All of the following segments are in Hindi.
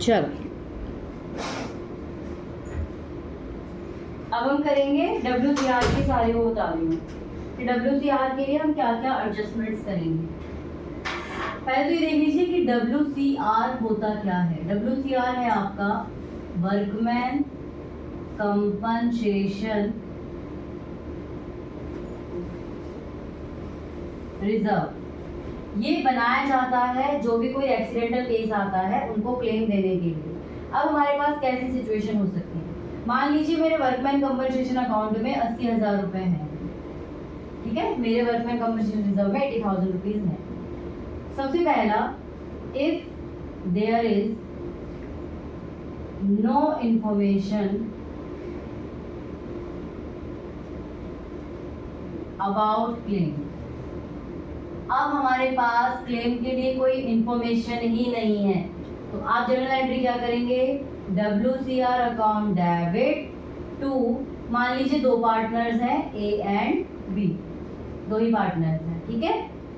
चलो अब हम करेंगे WCR की सारे वो बता रही हूँ कि WCR के लिए हम क्या क्या एडजस्टमेंट्स करेंगे। पहले तो ये देख लीजिए कि WCR होता क्या है। WCR है आपका वर्कमैन कंपनसेशन रिजर्व। ये बनाया जाता है जो भी कोई एक्सीडेंटल केस आता है उनको क्लेम देने के लिए। अब हमारे पास कैसी सिचुएशन हो सकती है, मान लीजिए मेरे वर्कमैन कंपनसेशन अकाउंट में 80,000 रुपए हैं, ठीक है, मेरे वर्कमैन कंपनसेशन रिजर्व में 80,000 रुपीज है। सबसे पहला, if there is no information about claim. अब हमारे पास क्लेम के लिए कोई इंफॉर्मेशन ही नहीं है, तो आप जनरल एंट्री क्या करेंगे, WCR अकाउंट डेबिट टू, मान लीजिए दो पार्टनर्स हैं A एंड B, दो ही पार्टनर्स हैं, ठीक है,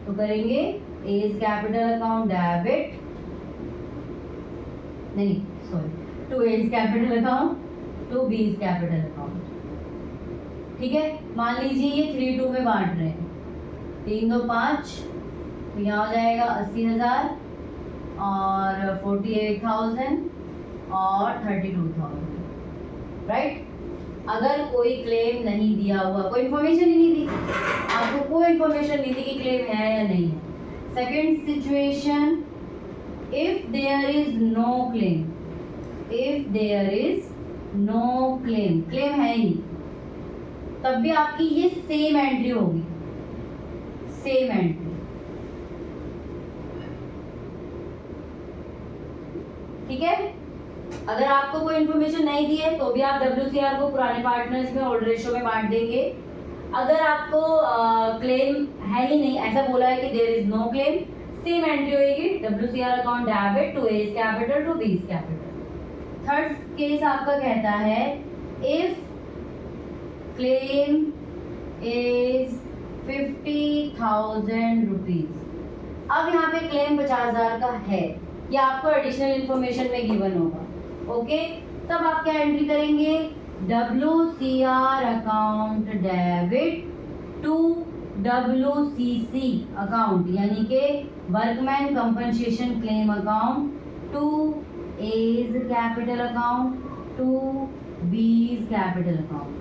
तो करेंगे A is capital account debit, नहीं sorry, to A is capital account to B is capital account, ठीक है। मान लीजिए ये 3-2 में बांट रहे हैं, 3 2 5, तो यहाँ हो जाएगा 80,000 और 48,000 और 32,000, राइट। अगर कोई क्लेम नहीं दिया हुआ, कोई इन्फॉर्मेशन ही नहीं दी, आपको कोई इन्फॉर्मेशन नहीं दी कि क्लेम है या नहीं है। Second situation, if there is no claim, if there is no claim, claim है ही नहीं, तब भी आपकी ये सेम एंट्री होगी, सेम एंट्री, ठीक है। अगर आपको कोई इन्फॉर्मेशन नहीं दी है तो भी आप WCR को पुराने पार्टनर्स में ओल्ड रेशो में बांट देंगे। अगर आपको क्लेम है ही नहीं, ऐसा बोला है कि there is no claim, same entry होगी WCR account debit to A is capital to B is capital. Third case आपका कहता है इफ क्लेम इज 50,000 रुपीज। अब यहाँ पे क्लेम 50,000 का है, या आपको एडिशनल इंफॉर्मेशन में गिवन होगा, ओके, तब आप क्या एंट्री करेंगे, WCR account debit to WCC account, यानी कि workman compensation claim account to A is capital account to B is capital account.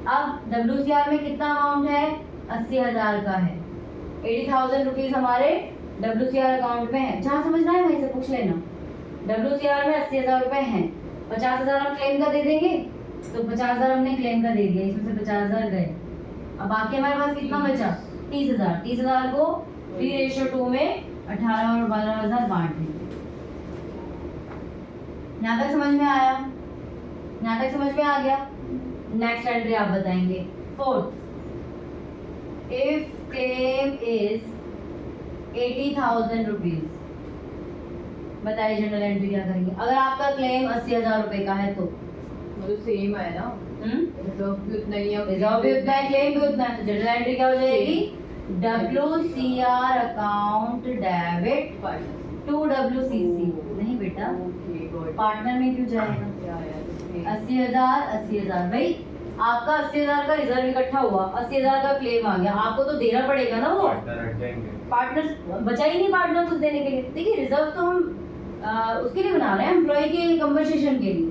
अब WCR में कितना अमाउंट है, 80,000 का है, 80,000 रुपीज हमारे WCR अकाउंट में है, जहाँ समझना है वहीं से पूछ लेना। WCR में 80,000 रुपए हैं, 50,000 हम क्लेम का दे देंगे, तो 50,000 हमने क्लेम का दे दिया, इसमें से 50,000 गए। अब बाकी हमारे पास कितना बचा, 30,000, 30,000 को 3:2 में 18 और 12,000 बांट देंगे। यहाँ तक समझ में आया, यहाँ तक समझ में आ गया। नेक्स्ट एंट्री आप बताएंगे। Fourth, if claim is 80,000 rupees, बताइए जनरल एंट्री क्या करेंगे। अगर आपका क्लेम 80,000 रुपए का है तो सेम है ना, रिजर्व भी उतना ही है, रिजर्व भी उतना है, क्लेम भी उतना है, तो जनरल एंट्री क्या हो जाएगी, WCR account debit to WCC। नहीं बेटा, पार्टनर में क्यों जाएगा, 80,000 80,000, भाई आपका 80,000 का रिजर्व इकट्ठा हुआ, 80,000 का क्लेम आ गया, आपको तो देना पड़ेगा ना, वो पार्टनर बचा ही नहीं पार्टनर कुछ देने के लिए। देखिए रिजर्व तो हम उसके लिए बना रहे हैं, एम्प्लॉय के कंपनसेशन के लिए,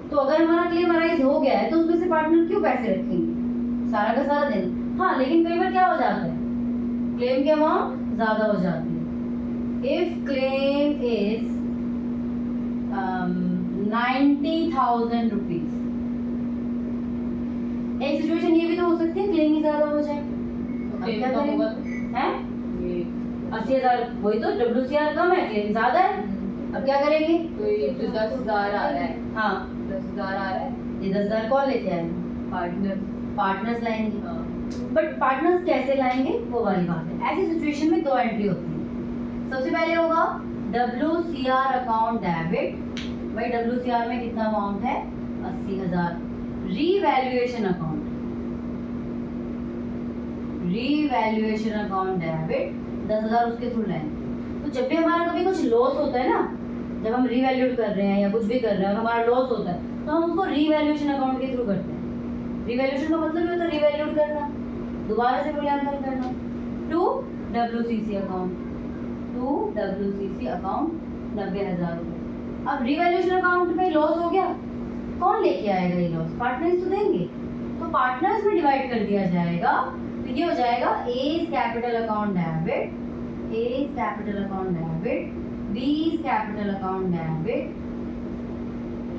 तो अगर हमारा क्लेम अराइज हो गया है तो उसमें से पार्टनर क्यों पैसे रखेंगे, सारा का सारा देना। हाँ लेकिन कई बार क्या हो जाता है, क्लेम की अमाउंट ज्यादा हो जाती है। इफ क्लेम इज 90,000 रुपीज, एक सिचुएशन ये भी तो हो सकती है क्लेम ही ज्यादा हो जाए, अब क्या करेंगे, हैं 80,000, वही तो WCR कम है क्लेम ज्यादा है, अब क्या करेंगे, तो ये जो 10,000 आ रहा है, हाँ 10,000 आ रहा है, ये 10,000 कौन लेके आएगा, पार्टनर्स लाएंगे। बट पार्टनर्स कैसे लाएंगे वो वाली बात है। ऐसी सिचुएशन में दो एंट्री होती है। सबसे पहले होगा WCR अकाउंट डेबिट, भाई WCR में कितना अमाउंट है, 80,000, revaluation account, revaluation account debit 10,000 उसके थ्रू लाएंगे। तो जब भी हमारा कभी कुछ लॉस होता है ना, जब हम रीवैल्यूड कर रहे हैं या कुछ भी कर रहे हैं और हमारा लॉस होता है तो हम उसको रीवैल्यूएशन अकाउंट के थ्रू करते हैं। रीवैल्यूएशन का मतलब ही होता है रीवैल्यूड करना, दोबारा से मूल्यांकन करना। To WCC account, to WCC account 90,000 रुपये। अब रीवैल्यूएशन अकाउंट में लॉस हो गया, कौन लेके आएगा ये लॉस? पार्टनर्स तो देंगे, तो पार्टनर्स में डिवाइड कर दिया जाएगा। तो ये हो जाएगा A is capital account debit, A is capital account debit, B is capital account debit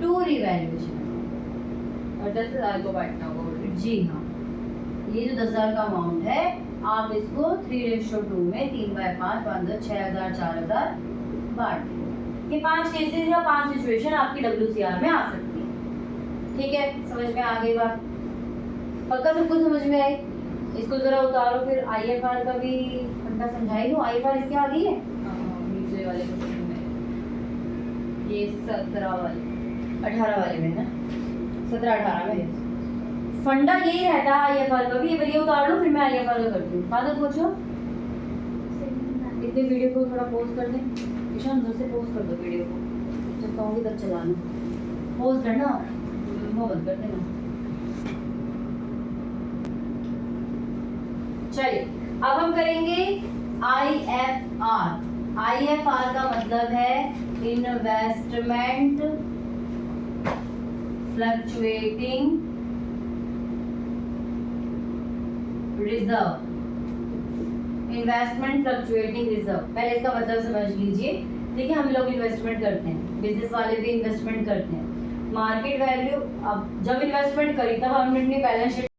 to revaluation account। और 10,000 को बांटना होगा already। जी हाँ, ये जो 10,000 का अमाउंट है आप इसको 3:2 में 3/5 5 6,000 4,000 बांट दो। ये 5 केसेस या 5 सिचुएशन आपकी WCR में आ सकती है। ठीक है, समझ में आ गई बात? पक्का सबको समझ में आई? इसको जरा उतारो, फिर IFR का भी घंटा समझाई दूँ। IFR इसके आ गई है? नीचे वाले क्वेश्चन में ये 17 वाले 18 वाले में ना, 17-18 में फंडा यही रहता है IFR का भी। ये बढ़िया उतार लो, फिर मैं IFR का करती हूँ। फादर पूछो, इतने वीडियो को थोड़ा पोस्ट कर दें। ईशान उधर से पोस्ट कर दो वीडियो को, जब कहूँगी तब चलाना। पोस्ट करना, वो बंद कर देना। चलिए अब हम करेंगे IFR। IFR का मतलब है investment fluctuating reserve. Investment fluctuating reserve, पहले इसका मतलब समझ लीजिए। देखिए हम लोग इन्वेस्टमेंट करते हैं, बिजनेस वाले भी इन्वेस्टमेंट करते हैं। मार्केट वैल्यू, अब जब इन्वेस्टमेंट करी तब हमने अपनी बैलेंस शीट